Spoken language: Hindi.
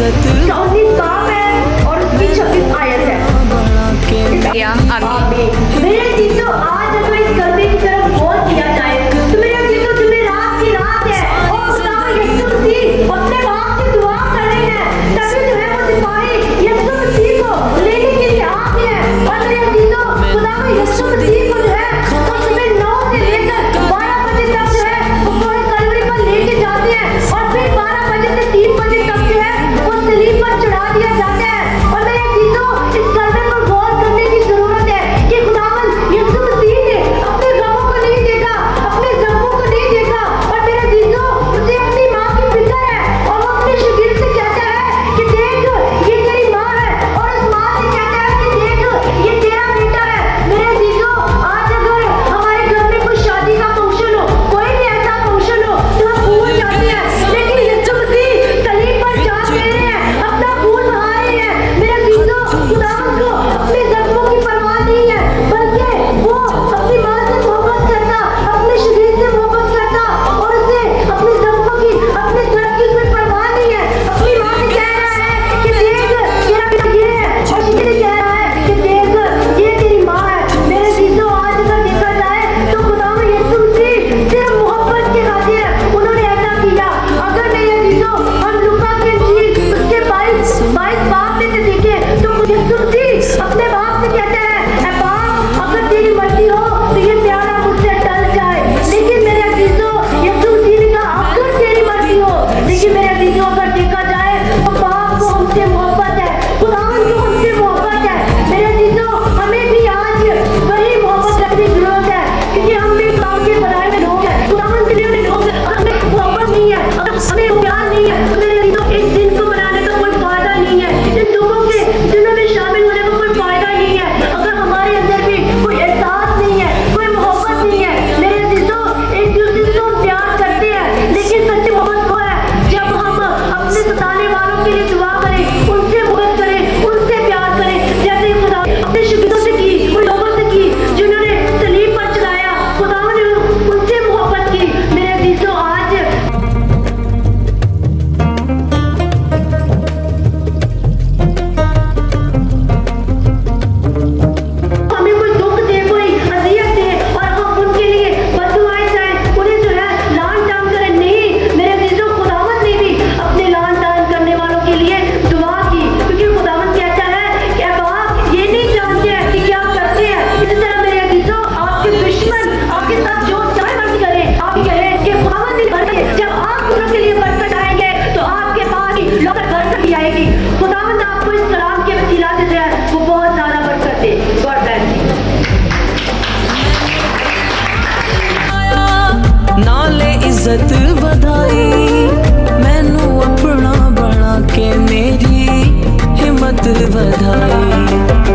इज्जत 24 काम है और उसकी 26 आयत है। मेरे जीजो आज अगर इस गलती की तरफ गौर किया जाए तो मेरे जीजो जुमेरात की रात है और खुदा यीशु मसीह अपने बाप से दुआ कर रहे हैं, तभी जो है वो सिपाही यीशु मसीह को लेने के लिए आते हैं। और मेरे जीजो खुदा यीशु मसीह को जो है वो सुबह 9 से लेकर 12 बजे तक जो है वो पूरे कलवरी पर लेके जाते हैं और फिर 12 बजे से 3 बजे तक जो है वो सलीब पर चढ़ा दिया जाता है। और मेरे जीजो इस कलमे पर गौर करने की जरूरत है कि खुदावंद यीशु मसीह ने अपने गमों को नहीं देखा, अपने जख्मों को नहीं देखा, और मेरे जीजो उसे अपनी माँ की फिक्र है और वो अपने शागिर्द से कहता है कि देख ये तेरी माँ है, और उस माँ से कहता है कि देख ये तेरा बेटा है। मेरे जीजो आज अगर हमारे घर में कोई शादी का फंक्शन हो, कोई भी ऐसा फंक्शन हो तो हम भूल जाते हैं, लेकिन यीशु मसीह सलीब पर जान दे रहे हैं, अपना खून बहा रहे हैं। मेरे जीजो खुदावंद को अपने जख्मों की परवाह नहीं है, बल्कि वो अपनी माँ से मोहब्बत करता, अपने शरीर से मोहब्बत करता और उसे अपने जख्मों की, अपने दर्द की कोई परवाह नहीं है। अपनी माँ से कह रहा है कि देख तेरा बेटा ये है, और ये कह रहा है कि देख ये तेरी माँ है। मेरे जीजो आज अगर देखा जाए तो खुदावंद यीशु मसीह सिर्फ मोहब्बत के खातिर उन्होंने ऐसा किया। अगर मेरे जीजो हम लूका की इंजील उसके 22 बाप में से देखें तो यीशु मसीह अपने बाप से कहते हैं, ऐ बाप अगर तेरी मर्जी हो तो ये प्याला मुझसे टल जाए, लेकिन मेरे जीजो यीशु मसीह ने कहा अगर तेरी मर्जी हो। लेकिन मेरे जीजो अगर देखा जाए तो बाप को हमसे मोहब्बत है, खुदावंद को हमसे मोहब्बत है। मेरे जीजो हमें भी आज वही मोहब्बत रखने की जरूरत है, क्योंकि हम भी गाँव के बनाए में लोग हैं, खुदावंद के लिए लोग हैं। अगर हमें मोहब्बत नहीं है, अगर हमें प्यार नहीं है तो मेरे जीजो इस दिन को मनाने का कोई फायदा नहीं है, इन लोगों के दिनों में शामिल होने का कोई फायदा नहीं है। अगर हमारे अंदर भी कोई एहसास नहीं है, कोई मोहब्बत नहीं है, मेरे जीजो एक दूसरे से हम प्यार करते हैं, लेकिन सच्ची मोहब्बत वो है जब हम अपने सताने वालों के लिए दुआ करें, उनसे मोहब्बत करें, उनसे प्यार करें, जैसे खुदा अपने शुक्रों से की, उन लोगों से की जिन्होंने सलीब पर चढ़ाया, खुदा ने उनसे मोहब्बत की। मेरे जीजो आज हमें कोई दुख दे, कोई अजियत दे और हम उनके लिए बददुआएं जाएं, उन्हें जो है लान तान करें, नहीं। मेरे जीजो खुदावंद ने भी अपने लान तान करने वालों के लिए दुआ की, क्योंकि खुदावंद कहता है कि अब आप ये नहीं जानते हैं कि क्या करते हैं। इसी तरह मेरे जीजो आपके दुश्मन आपके साथ जो चाहे मर्जी करें, आप कहें कि खुदावंद ने बरकत, जब आप दोनों के लिए बरकत आएंगे तो आपके पास ही लौट बरकत भी आएगी। खुदावंद आपको इस कलाम के वसीला से जो है वो बहुत ज्यादा बरकत दे। God bless you. नाले इज्जत वधाई मैनू अपना बना के मेरी हिम्मत वधाई।